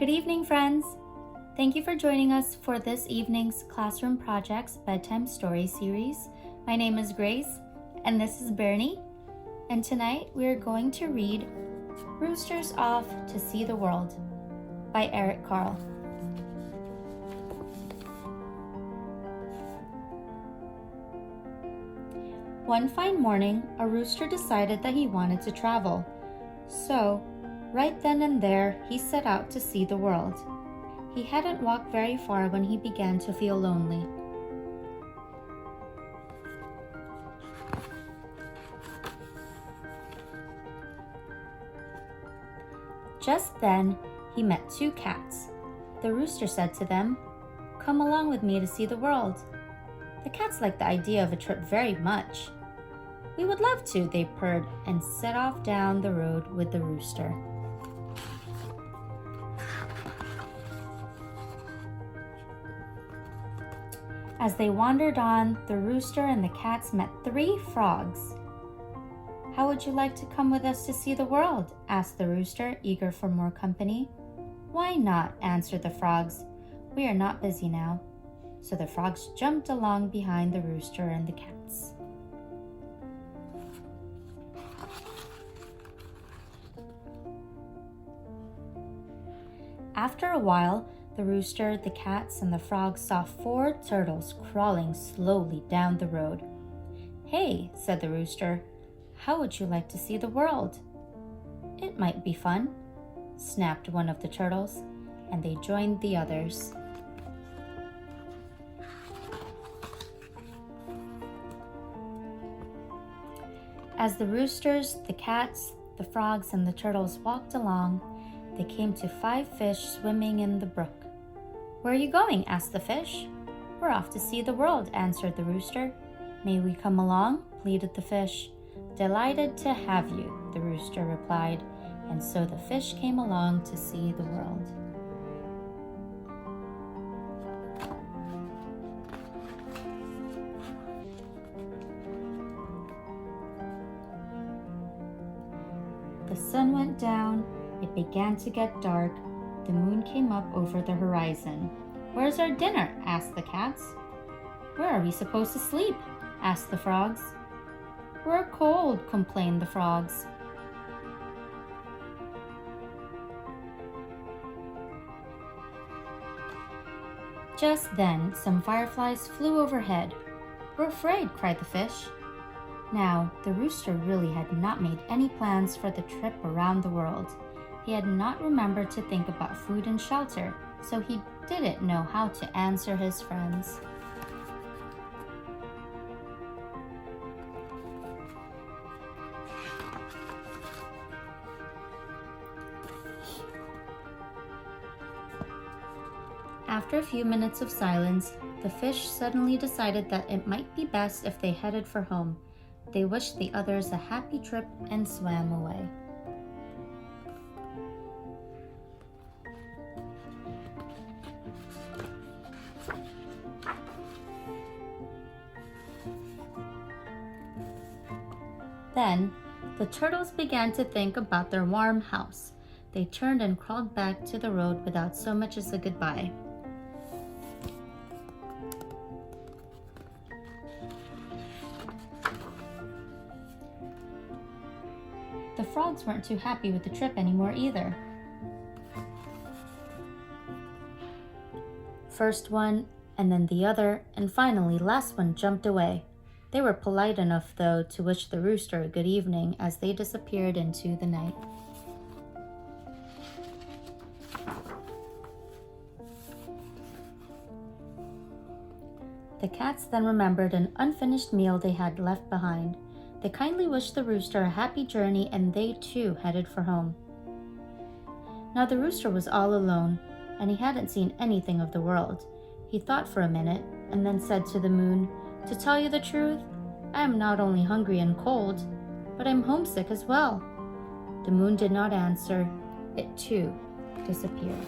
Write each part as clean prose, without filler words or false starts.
Good evening, friends! Thank you for joining us for this evening's Classroom Projects Bedtime Story Series. My name is Grace, and this is Bernie. And tonight we are going to read Rooster's Off to See the World by Eric Carle. One fine morning, a rooster decided that he wanted to travel. So, right then and there, he set out to see the world. He hadn't walked very far when he began to feel lonely. Just then, he met two cats. The rooster said to them, "Come along with me to see the world." The cats liked the idea of a trip very much. "We would love to," they purred, and set off down the road with the rooster. As they wandered on, the rooster and the cats met three frogs. "How would you like to come with us to see the world?" asked the rooster, eager for more company. "Why not?" answered the frogs. "We are not busy now." So the frogs jumped along behind the rooster and the cats. After a while, the rooster, the cats, and the frogs saw four turtles crawling slowly down the road. "Hey," said the rooster, "how would you like to see the world?" "It might be fun," snapped one of the turtles, and they joined the others. As the roosters, the cats, the frogs, and the turtles walked along, they came to 5 fish swimming in the brook. "Where are you going?" asked the fish. "We're off to see the world," answered the rooster. "May we come along?" pleaded the fish. "Delighted to have you," the rooster replied, and so the fish came along to see the world. The sun went down. It began to get dark. The moon came up over the horizon. "Where's our dinner?" asked the cats. "Where are we supposed to sleep?" asked the frogs. "We're cold," complained the frogs. Just then, some fireflies flew overhead. "We're afraid," cried the fish. Now, the rooster really had not made any plans for the trip around the world. He had not remembered to think about food and shelter, so he didn't know how to answer his friends. After a few minutes of silence, the fish suddenly decided that it might be best if they headed for home. They wished the others a happy trip and swam away. Then, the turtles began to think about their warm house. They turned and crawled back to the road without so much as a goodbye. The frogs weren't too happy with the trip anymore either. First one, and then the other, and finally last one jumped away. They were polite enough, though, to wish the rooster a good evening as they disappeared into the night. The cats then remembered an unfinished meal they had left behind. They kindly wished the rooster a happy journey, and they too headed for home. Now the rooster was all alone, and he hadn't seen anything of the world. He thought for a minute, and then said to the moon, "To tell you the truth, I am not only hungry and cold, but I'm homesick as well." The moon did not answer. It too disappeared.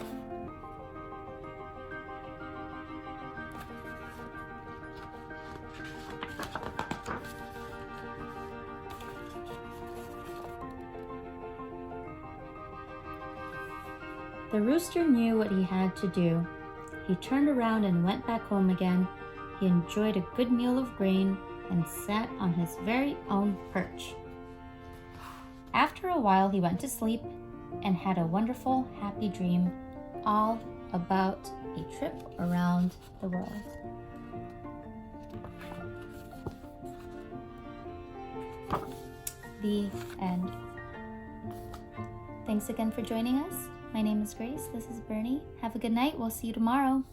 The rooster knew what he had to do. He turned around and went back home again. He enjoyed a good meal of grain and sat on his very own perch. After a while, he went to sleep and had a wonderful, happy dream all about a trip around the world. The end. Thanks again for joining us. My name is Grace. This is Bernie. Have a good night. We'll see you tomorrow.